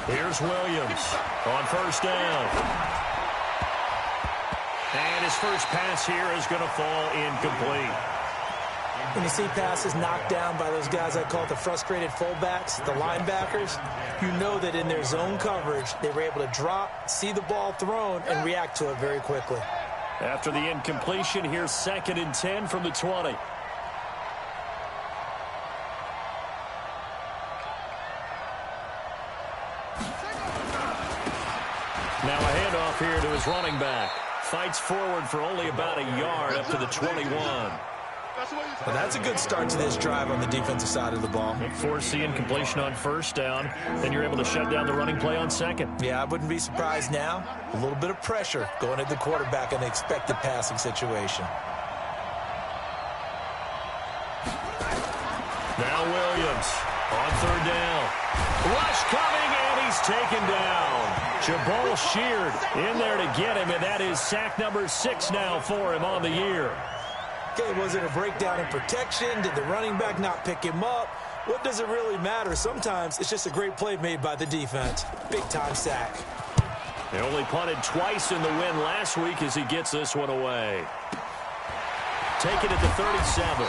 Here's Williams on first down. And his first pass here is going to fall incomplete. When you see passes knocked down by those guys I call the frustrated fullbacks, the linebackers, you know that in their zone coverage, they were able to drop, see the ball thrown, and react to it very quickly. After the incompletion, here's 2nd and 10 from the 20. Now a handoff here to his running back. Fights forward for only about a yard up to the 21. Well, that's a good start to this drive on the defensive side of the ball. Force the incompletion on first down, then you're able to shut down the running play on second. Yeah, I wouldn't be surprised now. A little bit of pressure going at the quarterback in the expected passing situation. Now Williams on third down. Rush coming, and he's taken down. Jabal Sheard in there to get him, and that is sack number 6 now for him on the year. Okay, was it a breakdown in protection? Did the running back not pick him up? What does it really matter? Sometimes it's just a great play made by the defense. Big-time sack. They only punted twice in the win last week as he gets this one away. Take it at the 37.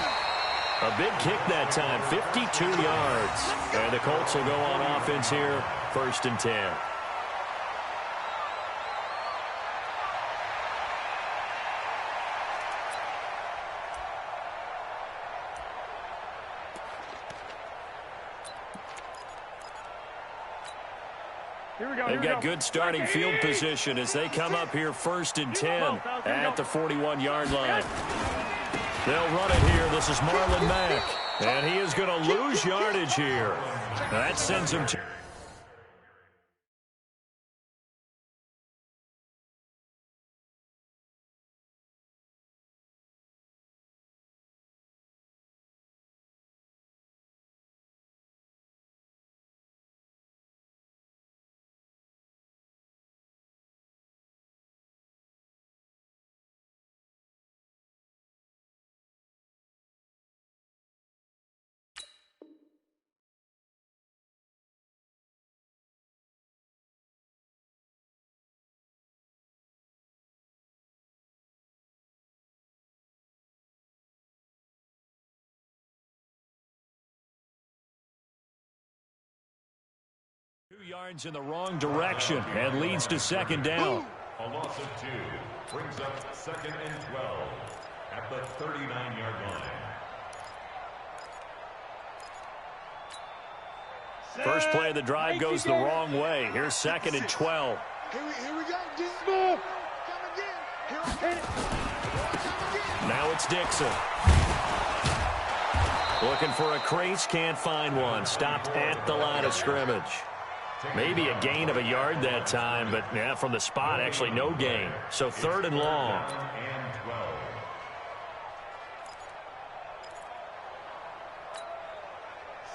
A big kick that time, 52 yards. And the Colts will go on offense here, 1st and 10. They've got good starting field position as they come up here 1st and 10 at the 41-yard line. They'll run it here. This is Marlon Mack, and he is going to lose yardage here. That sends him to... yards in the wrong direction and leads to 2nd down. A loss of 2 brings up 2nd and 12 at the 39-yard line. First play of the drive goes the wrong way. Here's 2nd and 12. Here we go. Just move. Come again. Now it's Dixon. Looking for a crease, can't find one. Stopped at the line of scrimmage. Maybe a gain of a yard that time, but yeah, from the spot, actually no gain. So 3rd and long.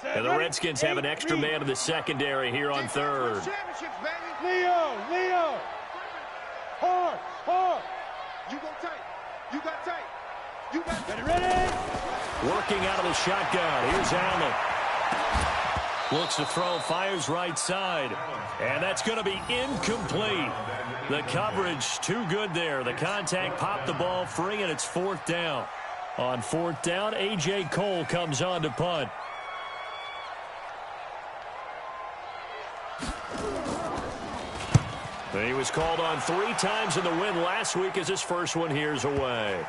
And the Redskins have an extra man in the secondary here on 3rd. Leo. Hard. You go tight. You got tight. You got ready. Working out of the shotgun. Here's Allen. Looks to throw, fires right side. And that's going to be incomplete. The coverage too good there. The contact popped the ball free, and it's 4th down. On 4th down, A.J. Cole comes on to punt. He was called on 3 times in the win last week as his first one here's away.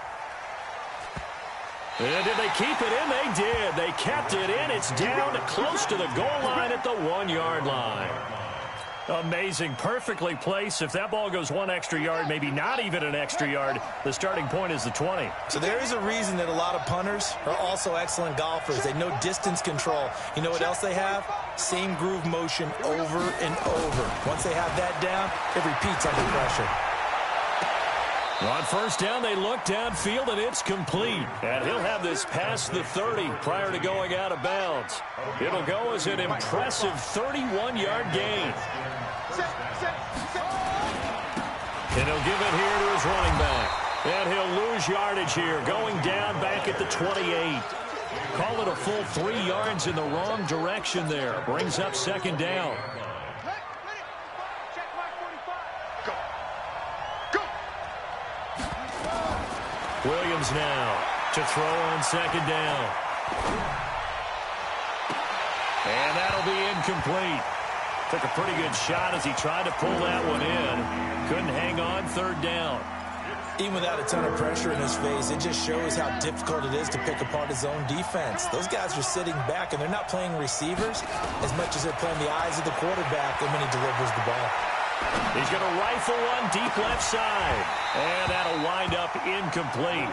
And did they keep it in? They did. They kept it in. It's down close to the goal line at the 1-yard line. Amazing. Perfectly placed. If that ball goes 1 extra yard, maybe not even an extra yard, the starting point is the 20. So there is a reason that a lot of punters are also excellent golfers. They know distance control. You know what else they have? Same groove motion over and over. Once they have that down, it repeats under pressure. On first down, they look downfield, and it's complete. And he'll have this past the 30 prior to going out of bounds. It'll go as an impressive 31-yard gain. And he'll give it here to his running back. And he'll lose yardage here, going down back at the 28. Call it a full 3 yards in the wrong direction there. Brings up second down. Williams now to throw on second down. And that'll be incomplete. Took a pretty good shot as he tried to pull that one in. Couldn't hang on, third down. Even without a ton of pressure in his face, it just shows how difficult it is to pick apart his own defense. Those guys are sitting back, and they're not playing receivers as much as they're playing the eyes of the quarterback when he delivers the ball. He's going to rifle one deep left side. And that'll wind up incomplete.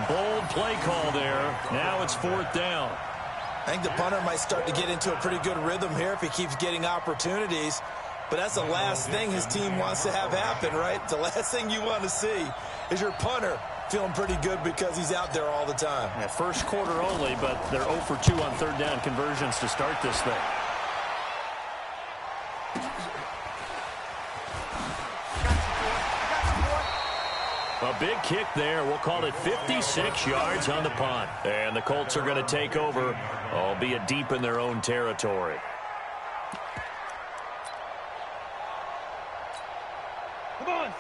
Bold play call there. Now it's fourth down. I think the punter might start to get into a pretty good rhythm here if he keeps getting opportunities. But that's the last thing his team wants to have happen, right? The last thing you want to see is your punter feeling pretty good because he's out there all the time. Yeah, first quarter only, but they're 0 for 2 on third down conversions to start this thing. A big kick there. We'll call it 56 yards on the punt. And the Colts are going to take over, albeit deep in their own territory.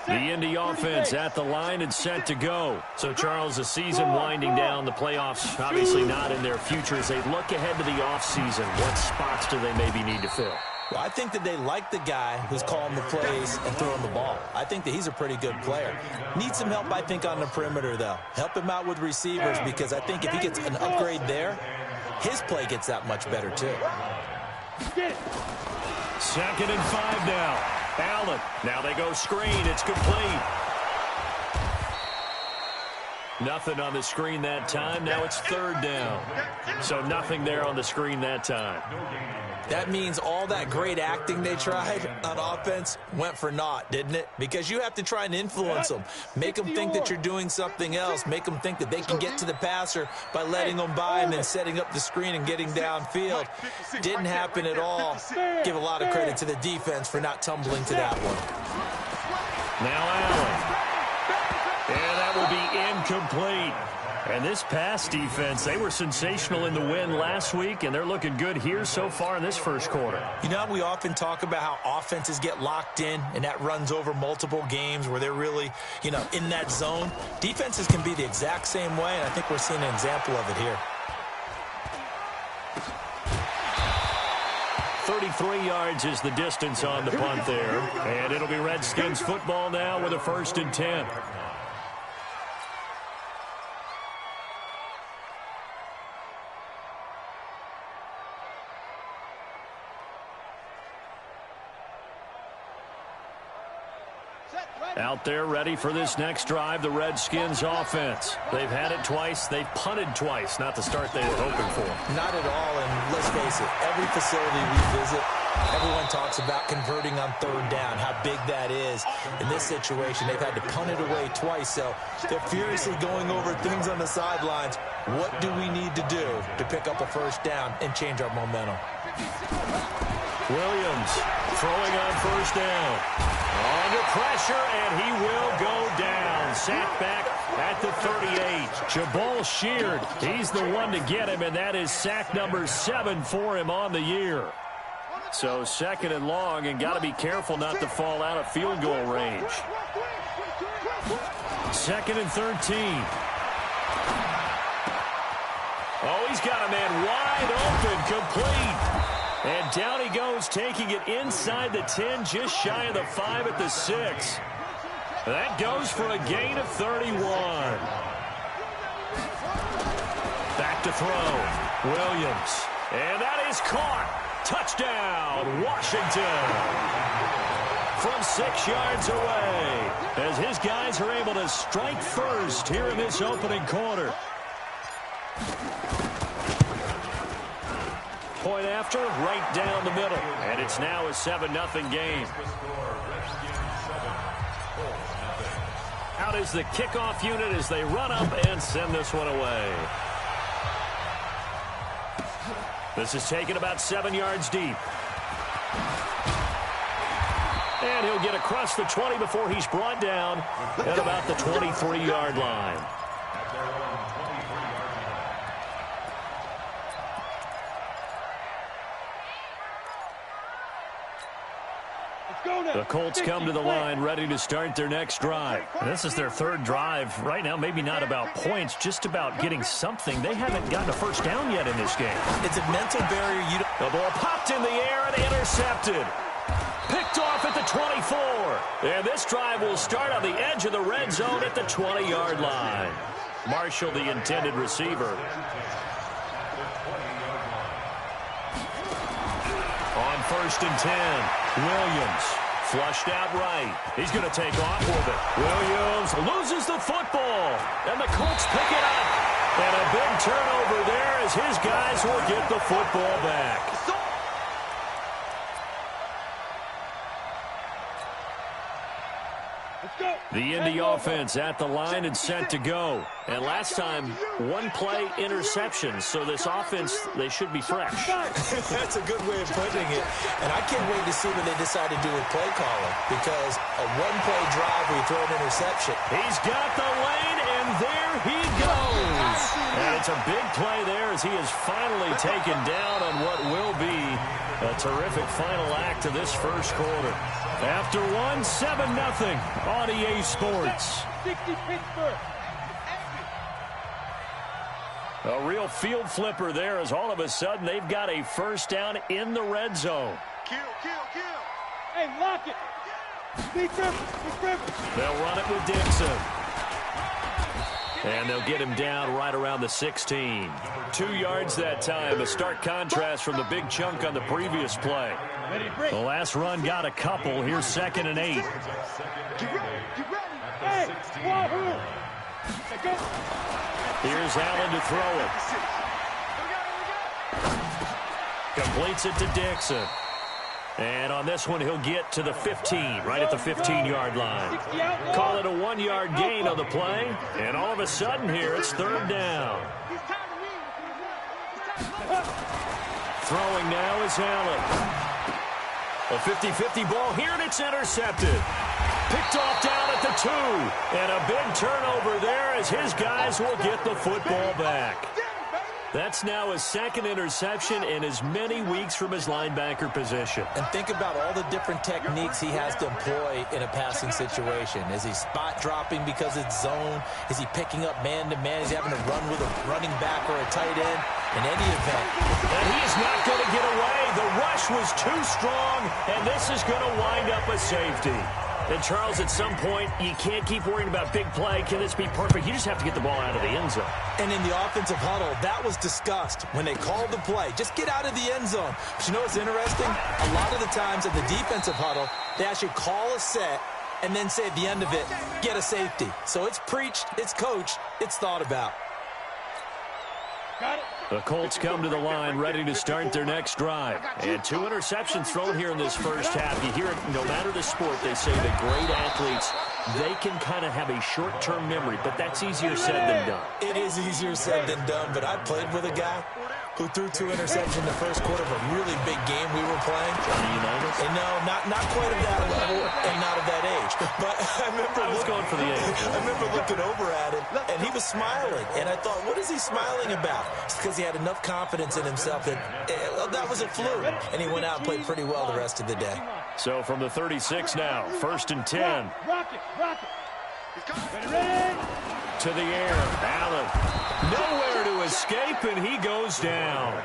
The Indy offense at the line and set to go. So, Charles, the season winding down, the playoffs obviously not in their future. As they look ahead to the offseason, what spots do they maybe need to fill? Well, I think that they like the guy who's calling the plays and throwing the ball. I think that he's a pretty good player. Needs some help, I think, on the perimeter, though. Help him out with receivers because I think if he gets an upgrade there, his play gets that much better, too. 2nd and 5 now. Allen. Now they go screen. It's complete. Nothing on the screen that time. Now it's third down. So nothing there on the screen that time. That means all that great acting they tried on offense went for naught, didn't it? Because you have to try and influence them. Make them think that you're doing something else. Make them think that they can get to the passer by letting them by and then setting up the screen and getting downfield. Didn't happen at all. Give a lot of credit to the defense for not tumbling to that one. Now Allen. And that will be incomplete. And this pass defense, they were sensational in the win last week, and they're looking good here so far in this first quarter. You know, we often talk about how offenses get locked in, and that runs over multiple games where they're really, you know, in that zone. Defenses can be the exact same way, and I think we're seeing an example of it here. 33 yards is the distance on the punt there. And it'll be Redskins football now with a 1st and 10. Out there ready for this next drive, the Redskins offense. They've had it twice. They've punted twice. Not the start they were hoping for. Not at all, and let's face it, every facility we visit, everyone talks about converting on third down, how big that is. In this situation, they've had to punt it away twice, so they're furiously going over things on the sidelines. What do we need to do to pick up a first down and change our momentum? Williams throwing on first down. Under pressure, and he will go down. Sacked back at the 38. Jabal Sheard, he's the one to get him, and that is sack number 7 for him on the year. So 2nd and long, and got to be careful not to fall out of field goal range. 2nd and 13. Oh, he's got a man wide open, complete. And down he goes, taking it inside the 10, just shy of the 5 at the 6. That goes for a gain of 31. Back to throw. Williams. And that is caught. Touchdown, Washington. From 6 yards away, as his guys are able to strike first here in this opening quarter. Point after, right down the middle. And it's now a 7-0 game. Out is the kickoff unit as they run up and send this one away. This is taken about 7 yards deep. And he'll get across the 20 before he's brought down at about the 23-yard line. The Colts come to the line, ready to start their next drive. And this is their third drive. Right now, maybe not about points, just about getting something. They haven't gotten a first down yet in this game. It's a mental barrier. The ball popped in the air and intercepted. Picked off at the 24. And this drive will start on the edge of the red zone at the 20-yard line. Marshall, the intended receiver. On 1st and 10, Williams flushed out right. He's going to take off with it. Williams loses the football, and the Colts pick it up. And a big turnover there as his guys will get the football back. The Indy offense at the line and set to go. And last time, one-play interception. So this offense, they should be fresh. That's a good way of putting it. And I can't wait to see what they decide to do with play calling. Because a one-play drive where you throw an interception. He's got the lane, and there he goes. And it's a big play there as he is finally taken down on what will be a terrific final act of this first quarter. After 7-0 on EA Sports. A real field flipper there as all of a sudden they've got a first down in the red zone. Kill. Hey, lock it. Big Griffin. They'll run it with Dixon. And they'll get him down right around the 16. 2 yards that time, a stark contrast from the big chunk on the previous play. The last run got a couple. Here's 2nd and 8. Get ready. Hey, Wahoo. Here's Allen to throw it. Completes it to Dixon. And on this one, he'll get to the 15, right at the 15-yard line. Call it a 1-yard gain on the play. And all of a sudden here, it's 3rd down. Throwing now is Allen. A 50-50 ball here, and it's intercepted. Picked off down at the 2. And a big turnover there as his guys will get the football back. That's now his 2nd interception in as many weeks from his linebacker position. And think about all the different techniques he has to employ in a passing situation. Is he spot dropping because it's zone? Is he picking up man-to-man? Is he having to run with a running back or a tight end? In any event. And he is not going to get away. The rush was too strong, and this is going to wind up a safety. And, Charles, at some point, you can't keep worrying about big play. Can this be perfect? You just have to get the ball out of the end zone. And in the offensive huddle, that was discussed when they called the play. Just get out of the end zone. But you know what's interesting? A lot of the times in the defensive huddle, they actually call a set and then say at the end of it, get a safety. So it's preached, it's coached, it's thought about. Got it. The Colts come to the line ready to start their next drive. And 2 interceptions thrown here in this first half. You hear it, no matter the sport, they say that great athletes, they can kind of have a short-term memory, but that's easier said than done. It is easier said than done, but I played with a guy who threw 2 interceptions in the first quarter of a really big game we were playing. And no, not quite of that level and not of that age. But I was going for the age. I remember looking over at him, and he was smiling. And I thought, what is he smiling about? It's because he had enough confidence in himself that that was a fluke. And he went out and played pretty well the rest of the day. So from the 36 now, 1st and 10. Rock it. Ready. To the air, Allen. Nowhere to escape, and he goes down.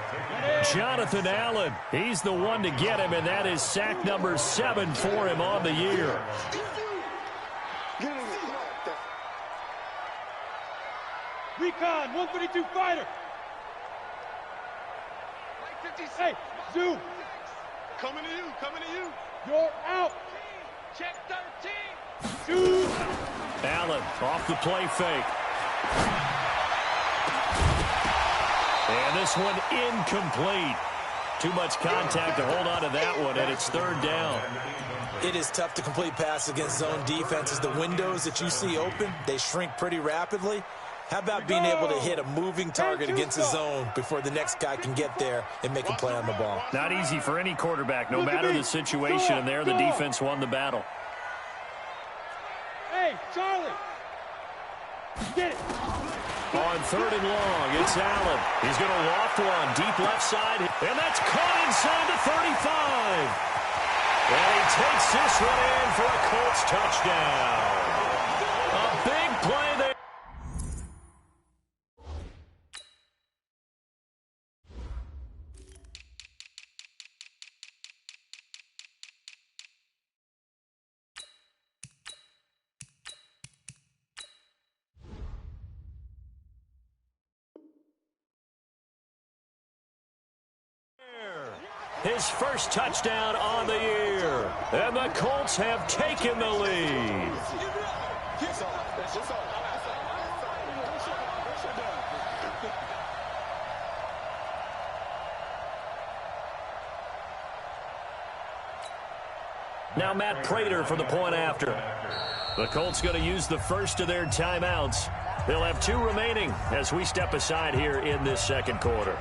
Jonathan Allen, he's the one to get him, and that is sack number 7 for him on the year. Recon, 132 fighter. Hey, Zoo. Coming to you. You're out. Check 13. Zoo. Allen off the play fake. And this one incomplete. Too much contact to hold on to that one, and it's 3rd down. It is tough to complete passes against zone defenses. The windows that you see open, they shrink pretty rapidly. How about being able to hit a moving target against the zone before the next guy can get there and make a play on the ball? Not easy for any quarterback, no matter the situation, and there the defense won the battle. Hey, Charlie. Get it. On 3rd and long, it's Allen. He's going to loft one deep left side, and that's caught inside the 35. And he takes this one in for a Colts touchdown. A big play there. His first touchdown on the year. And the Colts have taken the lead. Now Matt Prater for the point after. The Colts going to use the first of their timeouts. They'll have 2 remaining as we step aside here in this second quarter.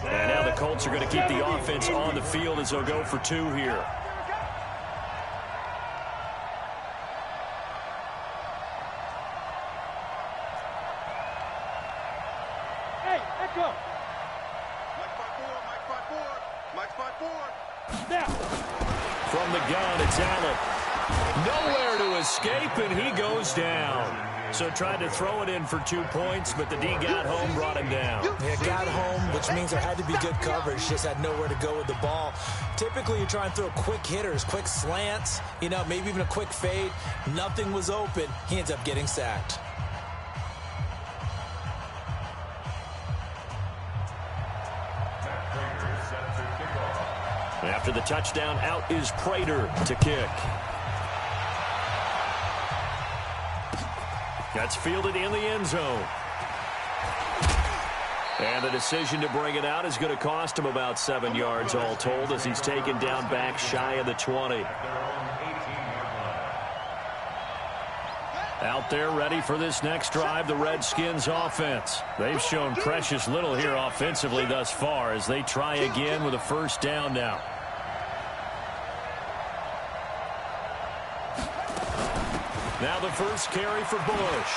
And now the Colts are going to keep the offense on the field as they'll go for 2 here. From the gun, it's Allen. Nowhere to escape, and he goes down. So tried to throw it in for 2 points, but the D got home, brought him down. Yeah, got home, which means there had to be good coverage. Just had nowhere to go with the ball. Typically, you try and throw quick hitters, quick slants, maybe even a quick fade. Nothing was open. He ends up getting sacked. After the touchdown, out is Prater to kick. That's fielded in the end zone. And the decision to bring it out is going to cost him about 7 yards all told as he's taken down back shy of the 20. Out there ready for this next drive, the Redskins offense. They've shown precious little here offensively thus far as they try again with a first down now. Now the first carry for Bush.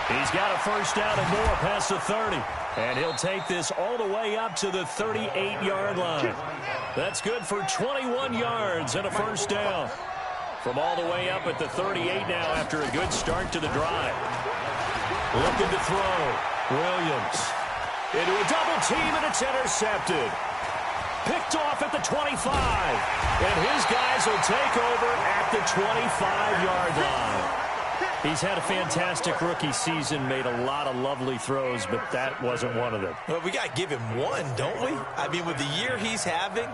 He's got a first down and more past the 30. And he'll take this all the way up to the 38-yard line. That's good for 21 yards and a first down. From all the way up at the 38 now after a good start to the drive. Looking to throw. Williams into a double team, and it's intercepted. Picked off at the 25. And his guys will take over at the 25-yard line. He's had a fantastic rookie season, made a lot of lovely throws, but that wasn't one of them. Well, we got to give him one, don't we? I mean, with the year he's having,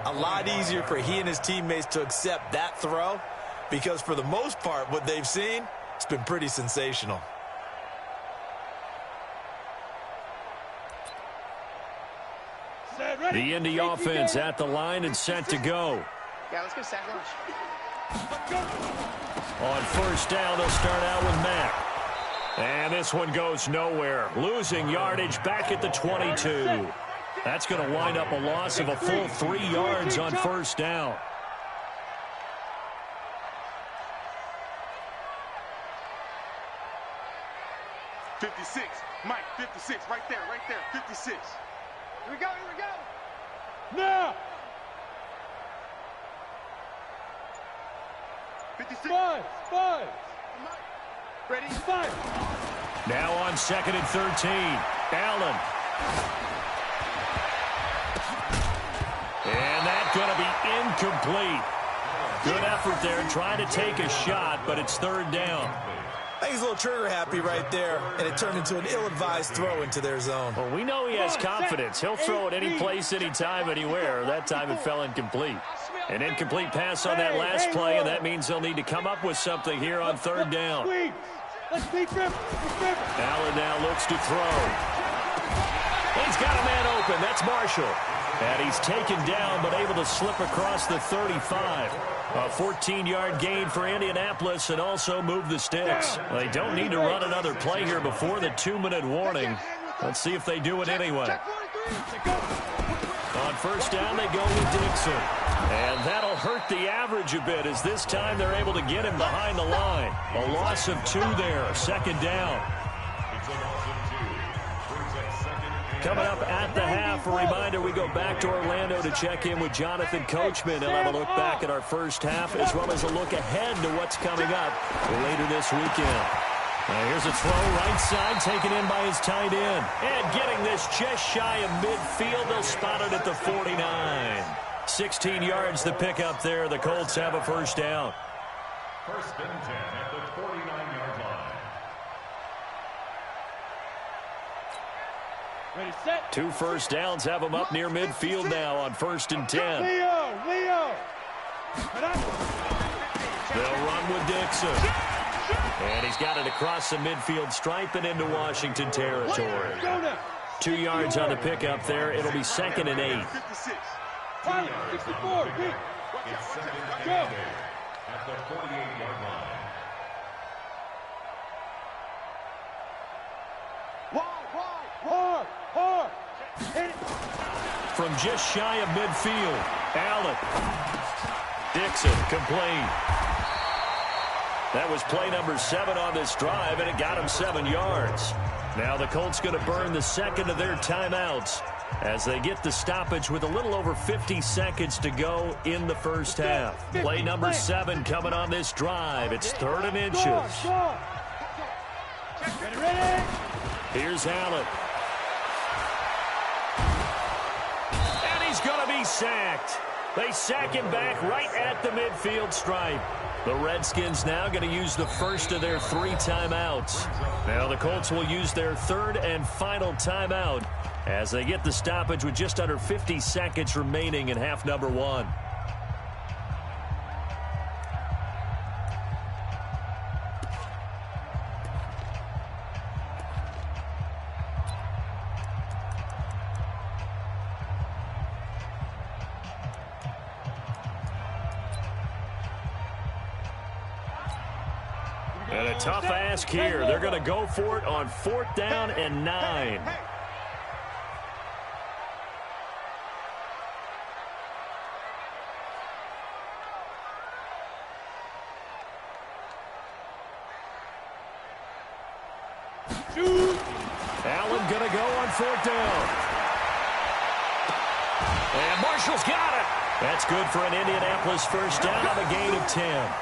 a lot easier for he and his teammates to accept that throw because for the most part, what they've seen, it's been pretty sensational. The Indy offense at the line and set to go. Yeah, let's go sack lunch. On first down, they'll start out with Mack. And this one goes nowhere. Losing yardage back at the 22. That's going to wind up a loss of a full 3 yards on first down. "56, Mike, 56, right there, 56. Here we go, Now! 56. Five. Ready? 5. Now on 2nd and 13. Allen. And that's going to be incomplete. Good effort there trying to take a shot, but it's 3rd down. I think he's a little trigger happy right there, and it turned into an ill-advised throw into their zone. Well, we know he has confidence. He'll throw it any place, anytime, anywhere. That time it fell incomplete. An incomplete pass on that last play, and that means they'll need to come up with something here on 3rd down. Allen now looks to throw. he's got a man open. That's Marshall. And he's taken down but able to slip across the 35. A 14-yard gain for Indianapolis and also move the sticks. They don't need to run another play here before the 2-minute warning. Let's see if they do it anyway. On first down, they go with Dixon. And that'll hurt the average a bit as this time they're able to get him behind the line. A loss of 2 there, second down. Coming up at the half, a reminder, we go back to Orlando to check in with Jonathan Coachman. He'll have a look back at our first half as well as a look ahead to what's coming up later this weekend. Here's a throw right side taken in by his tight end. And getting this just shy of midfield, they'll spot it at the 49. 16 yards the pickup there. The Colts have a first down. First and 10 at the 49-yard line. Ready, set. 2 first downs have them up near midfield now on first and 10. Leo. They'll run with Dixon. And he's got it across the midfield stripe and into Washington territory. 2 yards on the pickup there. It'll be second and 8. 64. It's second and 8 at the 48-yard line. Hard. From just shy of midfield, Allen. Dixon complete. That was play number 7 on this drive, and it got him 7 yards. Now the Colts going to burn the second of their timeouts as they get the stoppage with a little over 50 seconds to go in the first half. Play number 7 coming on this drive. It's 3rd and inches. Ready. Here's Allen. And he's going to be sacked. They sack him back right at the midfield stripe. The Redskins now going to use the first of their 3 timeouts. Now the Colts will use their 3rd and final timeout as they get the stoppage with just under 50 seconds remaining in half number 1. And a tough ask here. They're going to go for it on 4th down and 9. Allen going to go on 4th down. And Marshall's got it. That's good for an Indianapolis first down on a gain of 10.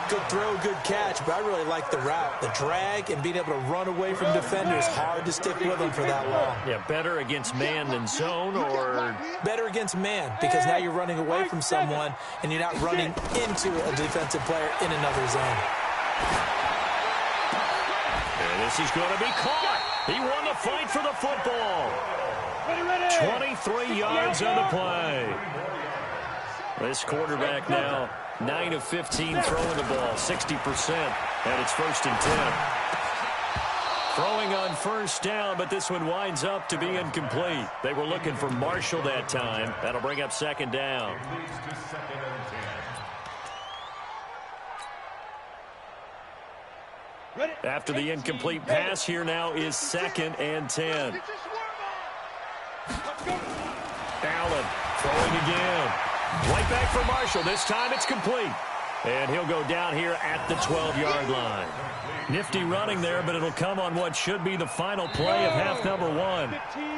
Good throw, good catch, but I really like the route. The drag and being able to run away from defenders, hard to stick with them for that long. Yeah, better against man than zone, or better against man, because now you're running away from someone and you're not running into a defensive player in another zone. And this is going to be caught. He won the fight for the football. 23 yards on the play. This quarterback now 9 of 15 throwing the ball, 60%, and it's 1st and 10. Throwing on first down, but this one winds up to be incomplete. They were looking for Marshall that time. That'll bring up 2nd down. After the incomplete pass, here now is 2nd and 10. Allen throwing again. Right back for Marshall. This time it's complete. And he'll go down here at the 12-yard line. Nifty running there, but it'll come on what should be the final play of half number 1.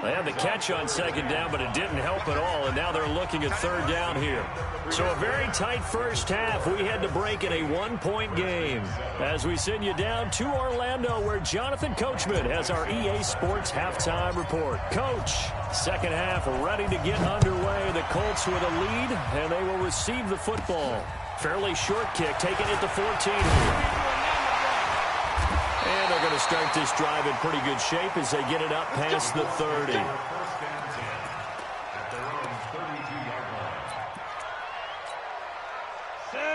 They had the catch on 2nd down, but it didn't help at all, and now they're looking at 3rd down here. So a very tight first half. We had to break in a 1-point game as we send you down to Orlando, where Jonathan Coachman has our EA Sports halftime report. Coach, second half ready to get underway. The Colts with a lead, and they will receive the football. Fairly short kick, taken at the 14 here. And they're going to start this drive in pretty good shape as they get it up past the 30.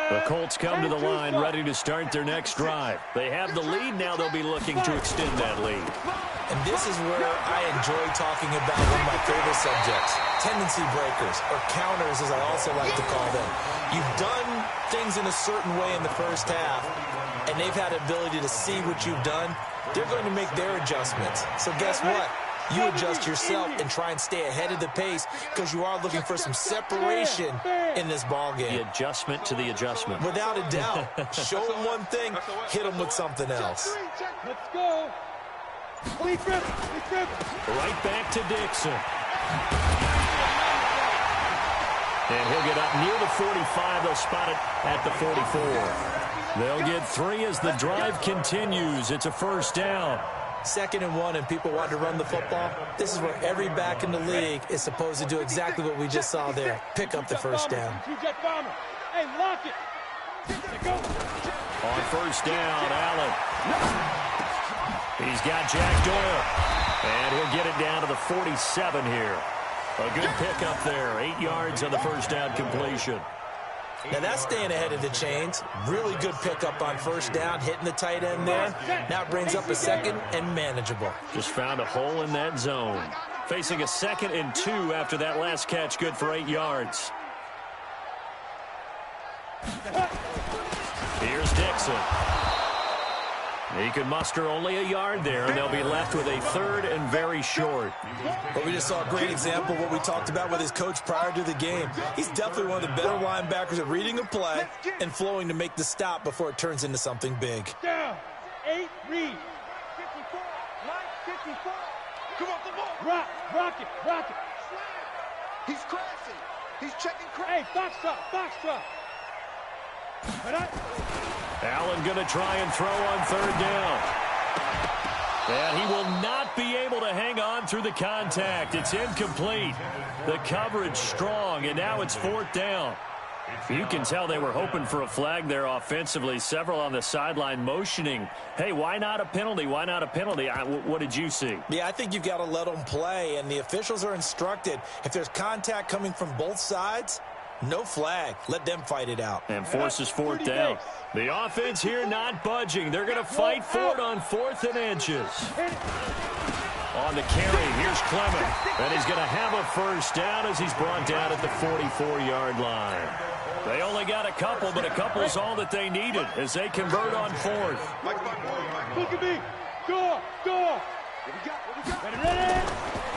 The Colts come to the line ready to start their next drive. They have the lead. Now they'll be looking to extend that lead. And this is where I enjoy talking about one of my favorite subjects, tendency breakers, or counters as I also like to call them. You've done things in a certain way in the first half, and they've had the ability to see what you've done. They're going to make their adjustments. So guess what? You adjust yourself and try and stay ahead of the pace because you are looking for some separation in this ball game. The adjustment to the adjustment. Without a doubt. Show them one thing, hit them with something else. Let's go. Right back to Dixon. And he'll get up near the 45. They'll spot it at the 44. They'll get 3 as the drive continues. It's a first down. 2nd and 1, and people want to run the football. This is where every back in the league is supposed to do exactly what we just saw there. Pick up the first down. Hey, lock it. On first down, Allen. He's got Jack Doyle. And he'll get it down to the 47 here. A good pickup there. 8 yards on the first down completion. Now that's staying ahead of the chains. Really good pickup on first down, hitting the tight end there. Now it brings up a 2nd and manageable. Just found a hole in that zone. Facing a 2nd and 2 after that last catch, good for 8 yards. Here's Dixon. He can muster only a yard there, and they'll be left with a 3rd and very short. But we just saw a great example of what we talked about with his coach prior to the game. He's definitely one of the better linebackers at reading a play and flowing to make the stop before it turns into something big. Down. 8, read. 54. Mike, 54. Come off the ball. Rock it. He's crashing. He's checking crash. Hey, box up. Allen going to try and throw on 3rd down. And he will not be able to hang on through the contact. It's incomplete. The coverage strong, and now it's 4th down. You can tell they were hoping for a flag there offensively. Several on the sideline motioning, hey, why not a penalty? Why not a penalty? What did you see? Yeah, I think you've got to let them play, and the officials are instructed. If there's contact coming from both sides, no flag. Let them fight it out. And forces 4th down. The offense here not budging. They're going to fight for it on 4th and inches. On the carry, here's Clement. And he's going to have a first down as he's brought down at the 44-yard line. They only got a couple, but a couple is all that they needed as they convert on 4th. Look at me. Go.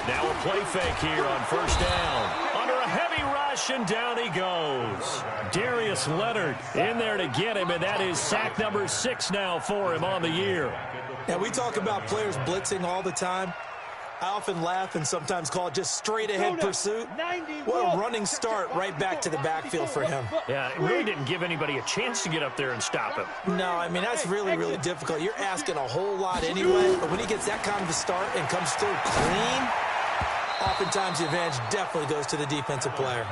Now a play fake here on first down. Under a heavy rush, and down he goes. Darius Leonard in there to get him, and that is sack number 6 now for him on the year. Now, we talk about players blitzing all the time. I often laugh and sometimes call it just straight-ahead pursuit. What a running start right back to the backfield for him. Yeah, it really didn't give anybody a chance to get up there and stop him. No, I mean, that's really, really difficult. You're asking a whole lot anyway, but when he gets that kind of a start and comes through clean, oftentimes the advantage definitely goes to the defensive player.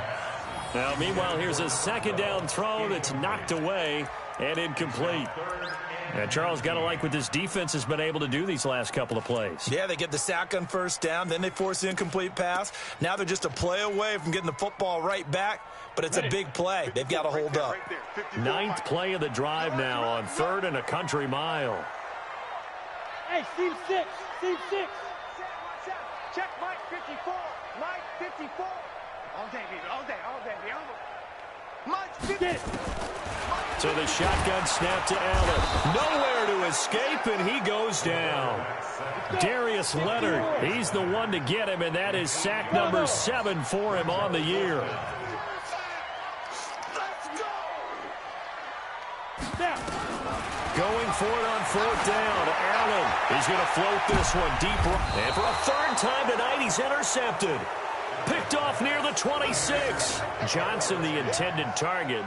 Now, meanwhile, here's a 2nd down throw that's knocked away and incomplete. And Charles, got to like what this defense has been able to do these last couple of plays. Yeah, they get the sack on first down, then they force the incomplete pass. Now they're just a play away from getting the football right back, but it's a big play. They've got to hold up. 9th play of the drive now on 3rd and a country mile. Hey, Steve 6. Check Mike 54. Mike 54. All day, baby. Mike 50. So the shotgun snap to Allen. Nowhere to escape, and he goes down. Darius Leonard, he's the one to get him, and that is sack number 7 for him on the year. Going for it on 4th down. Allen, he's going to float this one deep. And for a 3rd time tonight, he's intercepted. Picked off near the 26. Johnson, the intended target.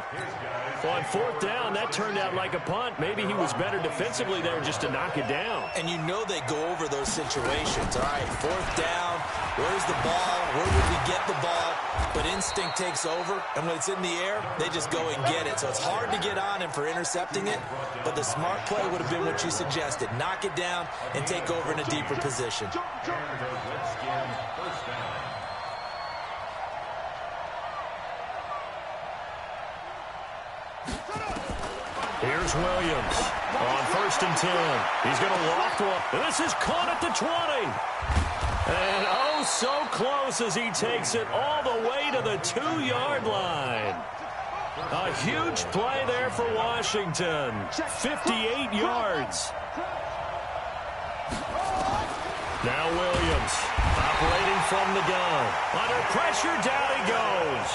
On 4th down, that turned out like a punt. Maybe he was better defensively there just to knock it down. And you know they go over those situations. All right, 4th down, where's the ball? Where would we get the ball? But instinct takes over, and when it's in the air, they just go and get it. So it's hard to get on him for intercepting it, but the smart play would have been what you suggested. Knock it down and take over in a deeper position. Here's Williams on 1st and 10. He's going to loft one. This is caught at the 20. And oh, so close as he takes it all the way to the 2-yard line. A huge play there for Washington. 58 yards. Now Williams operating from the gun. Under pressure, down he goes.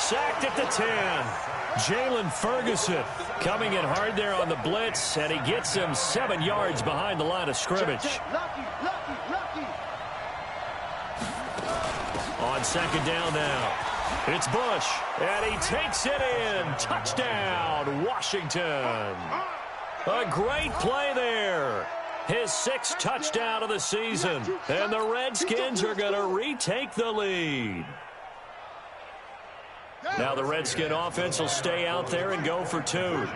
Sacked at the 10. Jalen Ferguson coming in hard there on the blitz, and he gets him 7 yards behind the line of scrimmage. On 2nd down now, it's Bush, and he takes it in. Touchdown, Washington. A great play there. His 6th touchdown of the season, and the Redskins are going to retake the lead. Now the Redskin offense will stay out there and go for 2. You got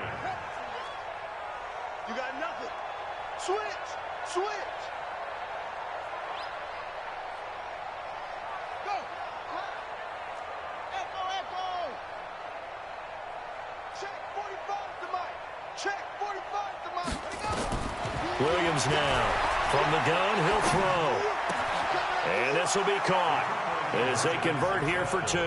nothing. Switch. Go. Echo. Check 45 to Mike. Check 45 to Mike. Let it go. Williams now from the gun, he'll throw. And this will be caught as they convert here for 2.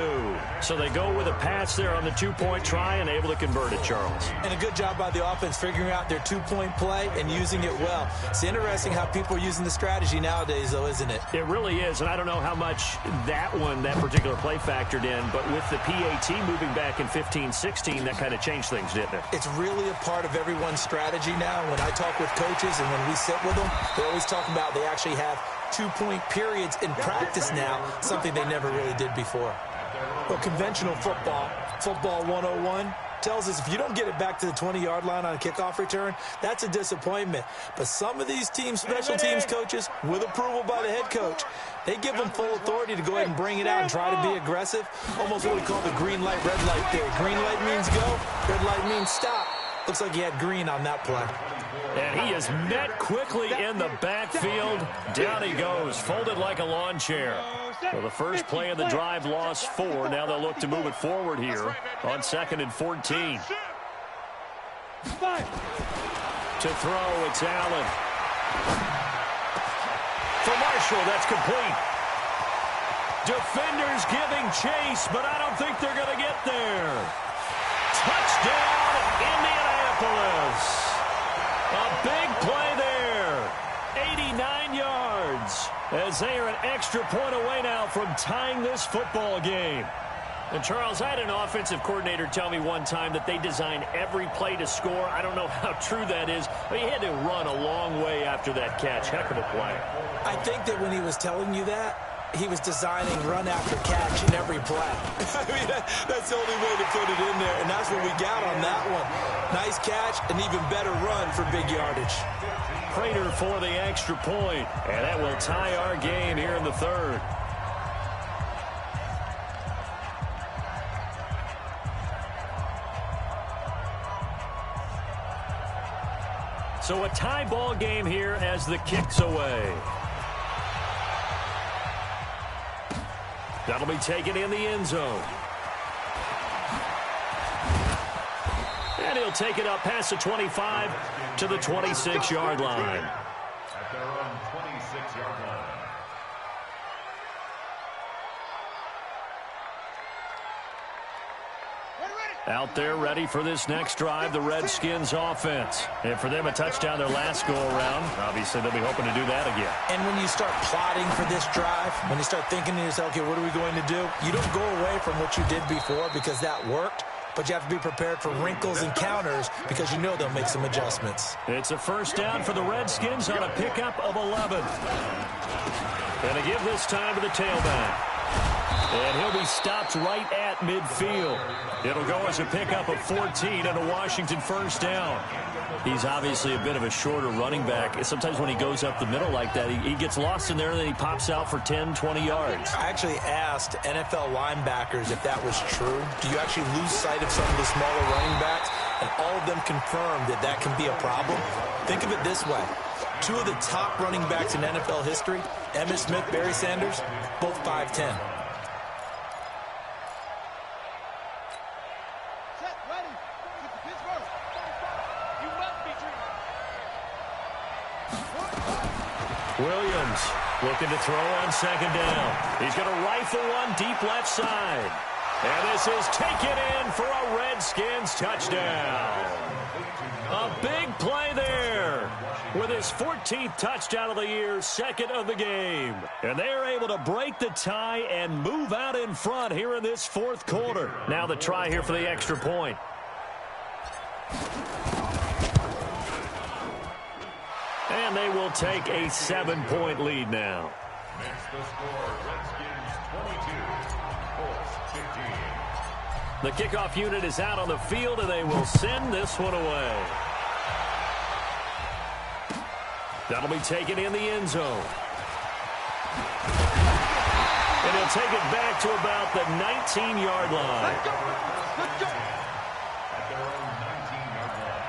So they go with a pass there on the 2-point try and able to convert it, Charles. And a good job by the offense figuring out their 2-point play and using it well. It's interesting how people are using the strategy nowadays, though, isn't it? It really is, and I don't know how much that particular play factored in, but with the PAT moving back in 15-16, that kind of changed things, didn't it? It's really a part of everyone's strategy now. When I talk with coaches and when we sit with them, they always talk about they actually have 2-point periods in practice now, something they never really did before. Well, conventional football 101, tells us if you don't get it back to the 20-yard line on a kickoff return, that's a disappointment. But some of these teams, special teams coaches, with approval by the head coach, they give them full authority to go ahead and bring it out and try to be aggressive. Almost what we call the green light, red light theory. Green light means go, red light means stop. Looks like he had green on that play. And he is met quickly in the backfield. Down he goes, folded like a lawn chair. Well, the first play of the drive lost 4. Now they'll look to move it forward here on 2nd and 14. To throw, it's Allen. For Marshall, that's complete. Defenders giving chase, but I don't think they're going to get there. Touchdown, Indianapolis. A big play there. 89 yards as they are an extra point away now from tying this football game. And, Charles, I had an offensive coordinator tell me one time that they design every play to score. I don't know how true that is, but he had to run a long way after that catch. Heck of a play. I think that when he was telling you that, he was designing run after catch in every play. I mean, that's the only way to put it in there, and that's what we got on that one. Nice catch, an even better run for big yardage. Prater for the extra point, and that will tie our game here in the 3rd. So a tie ball game here as the kick's away. That'll be taken in the end zone. And he'll take it up past the 25 to the 26-yard line. At their own 26-yard line. Out there ready for this next drive, the Redskins offense. And for them, a touchdown their last go-around. Obviously, they'll be hoping to do that again. And when you start plotting for this drive, when you start thinking to yourself, okay, what are we going to do? You don't go away from what you did before because that worked, but you have to be prepared for wrinkles and counters because you know they'll make some adjustments. It's a first down for the Redskins on a pickup of 11. Going to give this time to the tailback. And he'll be stopped right at midfield. It'll go as a pickup of 14 and a Washington first down. He's obviously a bit of a shorter running back. Sometimes when he goes up the middle like that, he gets lost in there and then he pops out for 10, 20 yards. I actually asked NFL linebackers if that was true. Do you actually lose sight of some of the smaller running backs? And all of them confirmed that that can be a problem. Think of it this way. 2 of the top running backs in NFL history, Emmitt Smith, Barry Sanders, both 5'10". You must be dreaming. Williams looking to throw on second down. He's going to rifle one deep left side. And this is taken in for a Redskins touchdown. A big play there with his 14th touchdown of the year, second of the game. And they're able to break the tie and move out in front here in this fourth quarter. Now the try here for the extra point. And they will take a 7-point lead now. Makes the score Redskins 22, Colts 15. The kickoff unit is out on the field, and they will send this one away. That'll be taken in the end zone. And he'll take it back to about the 19-yard line. Let's go. Let's go. At their own 19-yard line.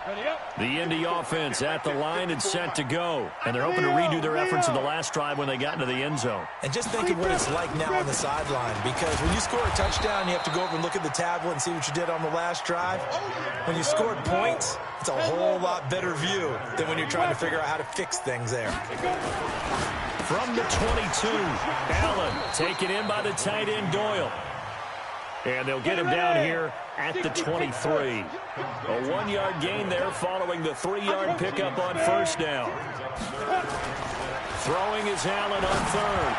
Ready up. The Indy offense at the line and set to go. And they're hoping to redo their efforts in the last drive when they got into the end zone. And just think of what it's like now on the sideline, because when you score a touchdown, you have to go over and look at the tablet and see what you did on the last drive. When you scored points, it's a whole lot better view than when you're trying to figure out how to fix things there. From the 22, Allen taken in by the tight end Doyle. And they'll get him down here at the 23. A 1-yard gain there following the 3-yard pickup on first down. Throwing is Allen on third.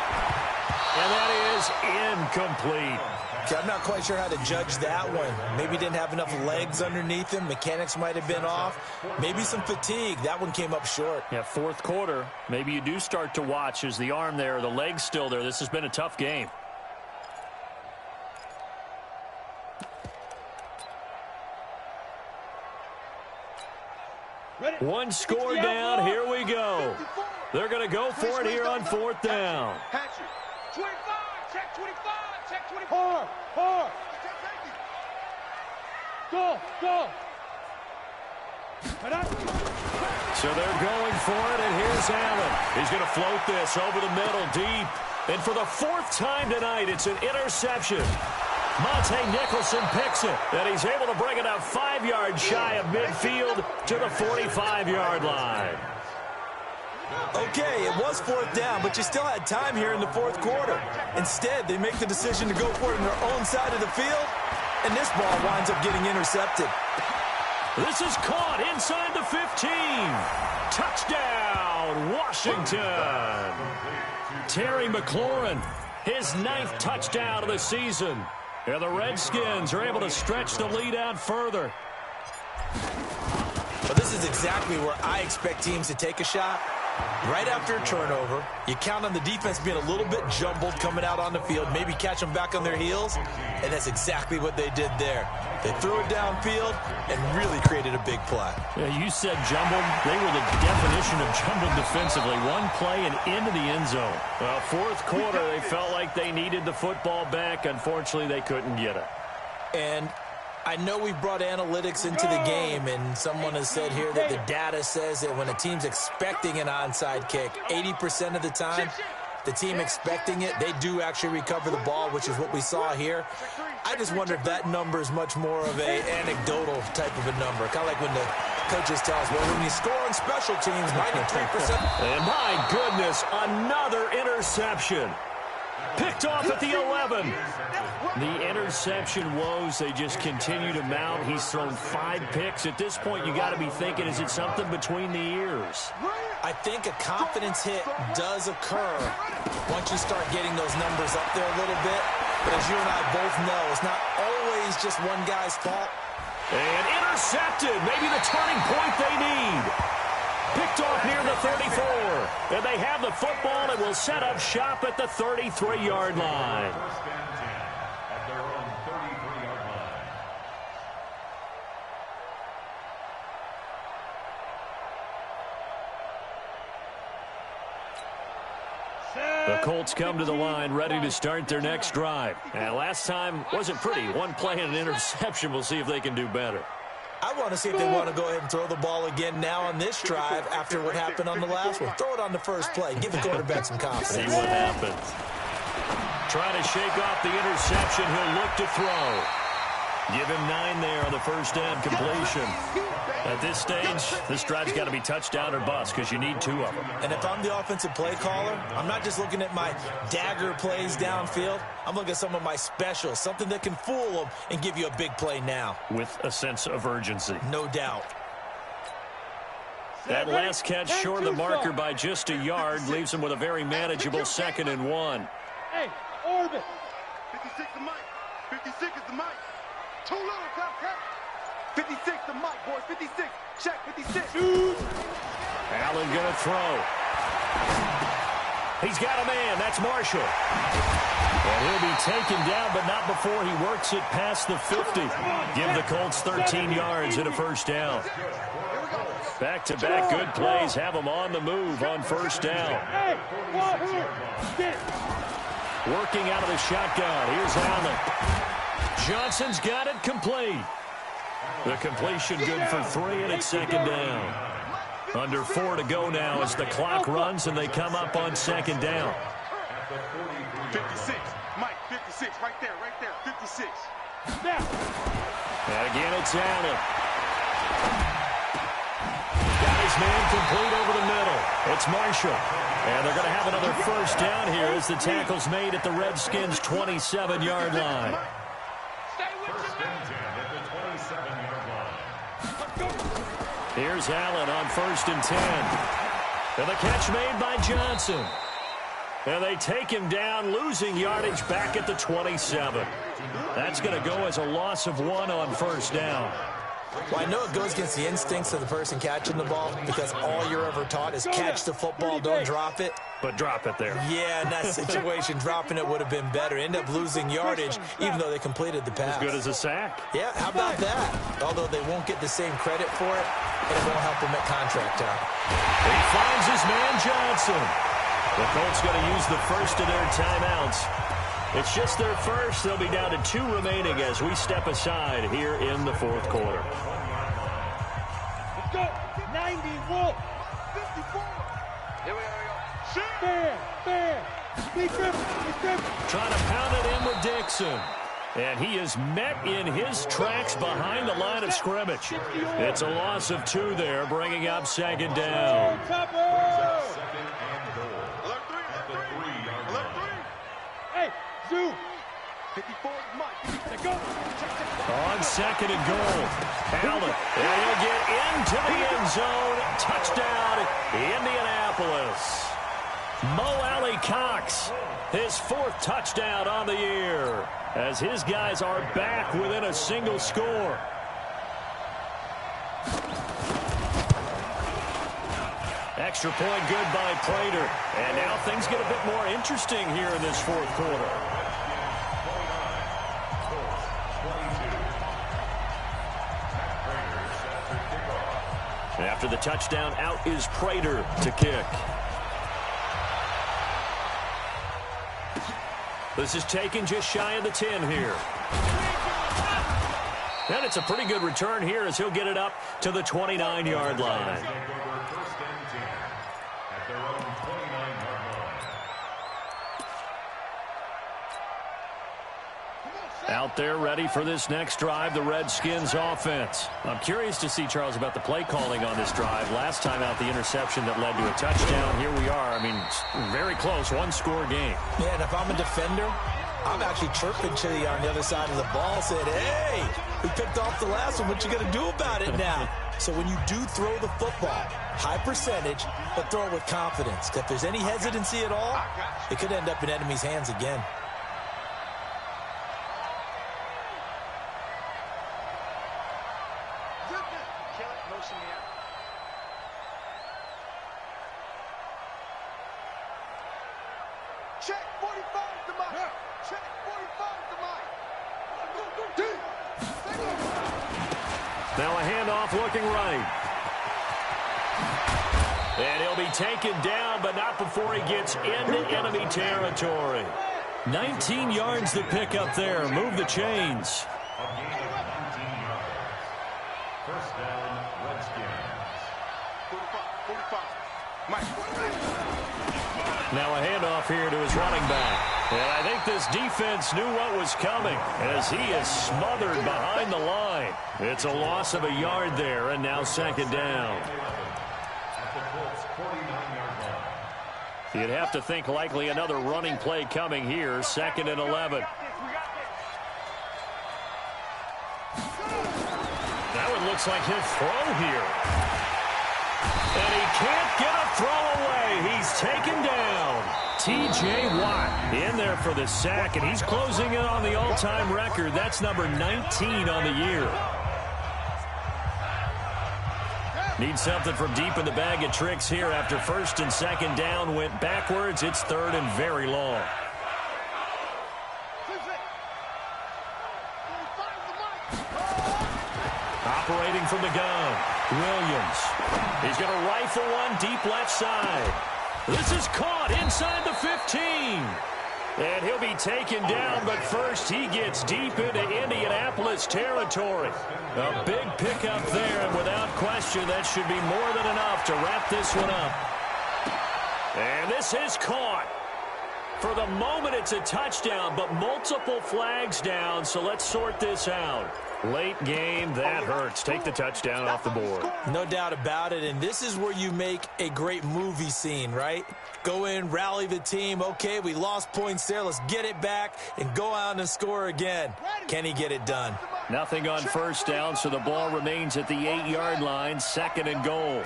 And that is incomplete. Okay, I'm not quite sure how to judge that one. Maybe didn't have enough legs underneath him. Mechanics might have been off. Maybe some fatigue. That one came up short. Yeah, fourth quarter. Maybe you do start to watch. Is the arm there, the leg's still there? This has been a tough game. One score down. Here we go. They're going to go for it here on fourth down. 25, check 25, check 24. Hard. Go. So they're going for it, and here's Allen. He's going to float this over the middle deep. And for the fourth time tonight, it's an interception. Monte Nicholson picks it, and he's able to bring it out 5 yards shy of midfield to the 45-yard line. Okay, it was fourth down, but you still had time here in the fourth quarter. Instead, they make the decision to go for it on their own side of the field, and this ball winds up getting intercepted. This is caught inside the 15. Touchdown, Washington. Terry McLaurin, his 9th touchdown of the season. And the Redskins are able to stretch the lead out further. But this is exactly where I expect teams to take a shot. Right after a turnover, you count on the defense being a little bit jumbled coming out on the field, maybe catch them back on their heels, and that's exactly what they did there. They threw it downfield and really created a big play. Yeah, you said jumbled. They were the definition of jumbled defensively. One play and into the end zone. Well, fourth quarter, they felt like they needed the football back. Unfortunately, they couldn't get it. And I know we've brought analytics into the game, and someone has said here that the data says that when a team's expecting an onside kick, 80% of the time, the team expecting it, they do actually recover the ball, which is what we saw here. I just wonder if that number is much more of a anecdotal type of a number, kind of like when the coaches tell us, well, when you score on special teams, 93%. And my goodness, another interception. Picked off at the 11. The interception woes, they just continue to mount. He's thrown 5 picks. At this point, you got to be thinking, is it something between the ears? I think a confidence hit does occur once you start getting those numbers up there a little bit. But as you and I both know, it's not always just one guy's fault. And intercepted. Maybe the turning point they need. Picked off near the 34. And they have the football and will set up shop at the 33-yard line. First and 10 at their own 33-yard line. The Colts come to the line ready to start their next drive. And last time wasn't pretty. One play and an interception. We'll see if they can do better. I want to see if they want to go ahead and throw the ball again now on this drive after what happened on the last one. Throw it on the first play. Give the quarterback some confidence. See what happens. Trying to shake off the interception. He'll look to throw. Give him 9 there on the first down completion. At this stage, this drive's got to be touchdown or bust because you need 2 of them. And if I'm the offensive play caller, I'm not just looking at my dagger plays downfield. I'm looking at some of my specials, something that can fool them and give you a big play now. With a sense of urgency. No doubt. That last catch short of the marker by just a yard leaves him with a very manageable 2nd and 1. Hey, orbit. 56 the mic. 56 is the mic. Too little, Cupcake. 56 the mic, boys. 56. Check 56. Allen gonna throw. He's got a man. That's Marshall. And he'll be taken down, but not before he works it past the 50. Give the Colts 13 yards and a first down. Back-to-back good plays have them on the move on first down. Working out of the shotgun. Here's Allen. Johnson's got it complete. The completion good for 3, and it's 2nd down. Under 4 to go now as the clock runs and they come up on 2nd down. 56. Mike, 56. Right there. 56. And again, it's Allen. Got his man complete over the middle. It's Marshall. And they're going to have another first down here as the tackle's made at the Redskins' 27-yard line. Here's Allen on 1st and 10. And the catch made by Johnson. And they take him down, losing yardage back at the 27. That's going to go as a loss of 1 on first down. Well, I know it goes against the instincts of the person catching the ball because all you're ever taught is catch the football, don't drop it. But drop it there. Yeah, in that situation, dropping it would have been better. End up losing yardage, even though they completed the pass. As good as a sack. Yeah, how about that? Although they won't get the same credit for it, and it won't help them at contract time. He finds his man Johnson. The Colts going to use the first of their timeouts. It's just their first. They'll be down to 2 remaining as we step aside here in the 4th quarter. Let's go. 90, Wolf. 54. Here we go. Fair. Trying to pound it in with Dixon. And he is met in his tracks behind the line of scrimmage. It's a loss of 2 there, bringing up 2nd down. Hey, Zoo. 54 Mike. Go. On 2nd and goal. Allen. And he'll get into the end zone. Touchdown, Indianapolis. Mo Alley Cox, his 4th touchdown on the year, as his guys are back within a single score. Extra point good by Prater. And now things get a bit more interesting here in this 4th quarter. After the touchdown, out is Prater to kick. This is taken just shy of the 10 here. And it's a pretty good return here as he'll get it up to the 29-yard line. Out there ready for this next drive, the Redskins offense. I'm curious to see, Charles, about the play calling on this drive. Last time out, the interception that led to a touchdown. Here we are. I mean, very close, 1-score game. Yeah, and if I'm a defender, I'm actually chirping to you on the other side of the ball, saying, hey, we picked off the last one. What you going to do about it now? So when you do throw the football, high percentage, but throw it with confidence. If there's any hesitancy at all, it could end up in enemy's hands again. Check 45 to Mike. Check 45 to Mike. Now a handoff looking right. And he'll be taken down, but not before he gets into enemy territory. 19 yards to pick up there. Move the chains. First down, Redskins. 45. Mike. Now a handoff here to his running back. And I think this defense knew what was coming as he is smothered behind the line. It's a loss of a yard there, and now second down. You'd have to think likely another running play coming here, 2nd and 11. That one looks like he'll throw here. And he can't get a throw away. He's taken down. T.J. Watt in there for the sack, and he's closing in on the all-time record. That's number 19 on the year. Need something from deep in the bag of tricks here after 1st and 2nd down went backwards. It's 3rd and very long. Operating from the gun, Williams. He's going to rifle one deep left side. This is caught inside the 15. And he'll be taken down, but first he gets deep into Indianapolis territory. A big pickup there, and without question, that should be more than enough to wrap this one up. And this is caught. For the moment, it's a touchdown, but multiple flags down, so let's sort this out. Late game, that hurts. Take the touchdown off the board. No doubt about it, and this is where you make a great movie scene, right? Go in, rally the team. Okay, we lost points there. Let's get it back and go out and score again. Can he get it done? Nothing on 1st down, so the ball remains at the 8-yard line, 2nd and goal.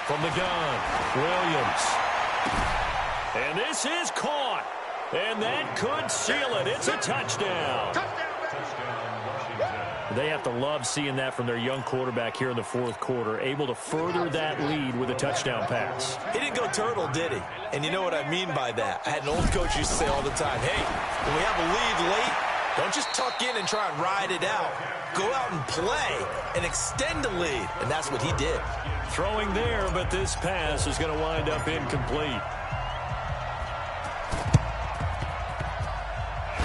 From the gun, Williams. And this is caught. And that could seal it. It's a touchdown. They have to love seeing that from their young quarterback here in the 4th quarter, able to further that lead with a touchdown pass. He didn't go turtle, did he? And you know what I mean by that. I had an old coach used to say all the time, hey, when we have a lead late, don't just tuck in and try and ride it out. Go out and play and extend the lead. And that's what he did. Throwing there, but this pass is going to wind up incomplete.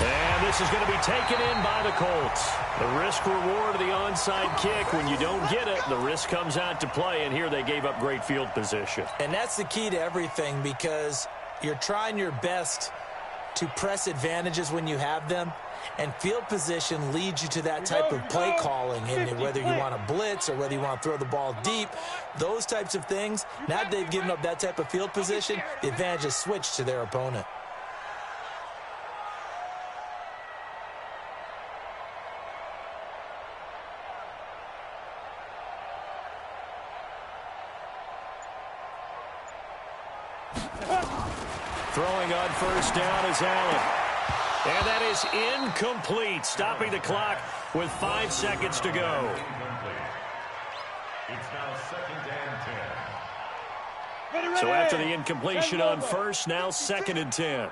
And this is going to be taken in by the Colts. The risk-reward of the onside kick. When you don't get it, the risk comes out to play, and here they gave up great field position. And that's the key to everything, because you're trying your best to press advantages when you have them, and field position leads you to that type of play calling. And whether you want to blitz or whether you want to throw the ball deep, those types of things, now that they've given up that type of field position, the advantage is switched to their opponent. Throwing on 1st down is Allen. And that is incomplete, stopping the clock with 5 seconds to go. It's now 2nd and 10. So after the incompletion on 1st, now 2nd and 10.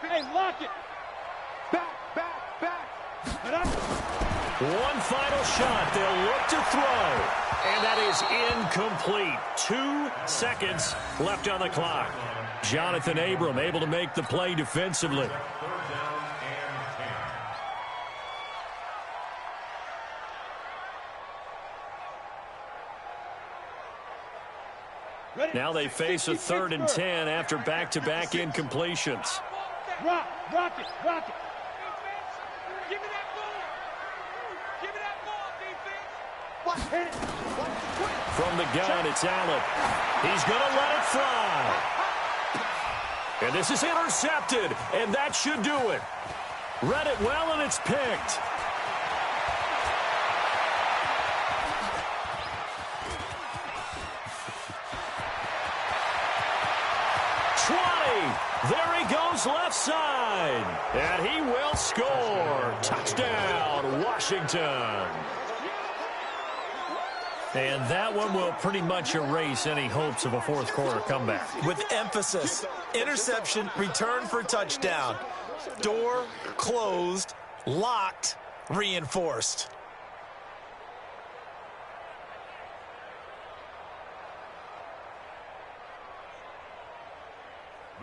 Hey, lock it. Back. One final shot. They'll look to throw. And that is incomplete. 2 seconds left on the clock. Jonathan Abram able to make the play defensively. 3rd down and 10. Now they face a 3rd and 10 after back-to-back incompletions. Rock it. Give me that ball, defense. From the gun, it's Allen. He's going to let it fly. And this is intercepted, and that should do it. Read it well, and it's picked. There he goes left side. And he will score. Touchdown, Washington. And that one will pretty much erase any hopes of a 4th quarter comeback. With emphasis, interception, return for touchdown. Door closed, locked, reinforced.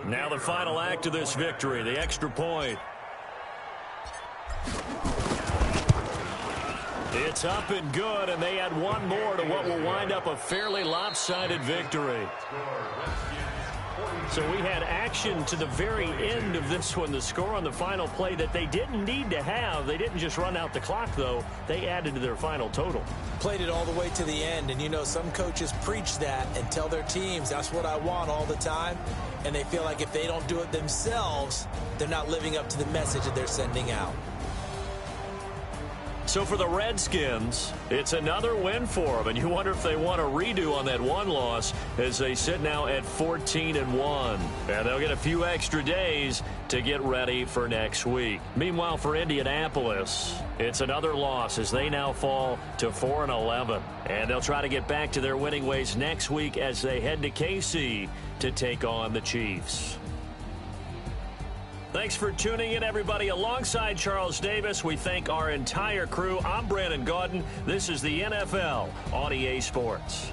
Now the final act of this victory, the extra point. It's up and good, and they add one more to what will wind up a fairly lopsided victory. So we had action to the very end of this one. The score on the final play that they didn't need to have. They didn't just run out the clock, though. They added to their final total. Played it all the way to the end. And, you know, some coaches preach that and tell their teams, that's what I want all the time. And they feel like if they don't do it themselves, they're not living up to the message that they're sending out. So for the Redskins, it's another win for them, and you wonder if they want a redo on that one loss as they sit now at 14-1. And they'll get a few extra days to get ready for next week. Meanwhile, for Indianapolis, it's another loss as they now fall to 4-11. And they'll try to get back to their winning ways next week as they head to KC to take on the Chiefs. Thanks for tuning in, everybody. Alongside Charles Davis, we thank our entire crew. I'm Brandon Gaudin. This is the NFL on EA Sports.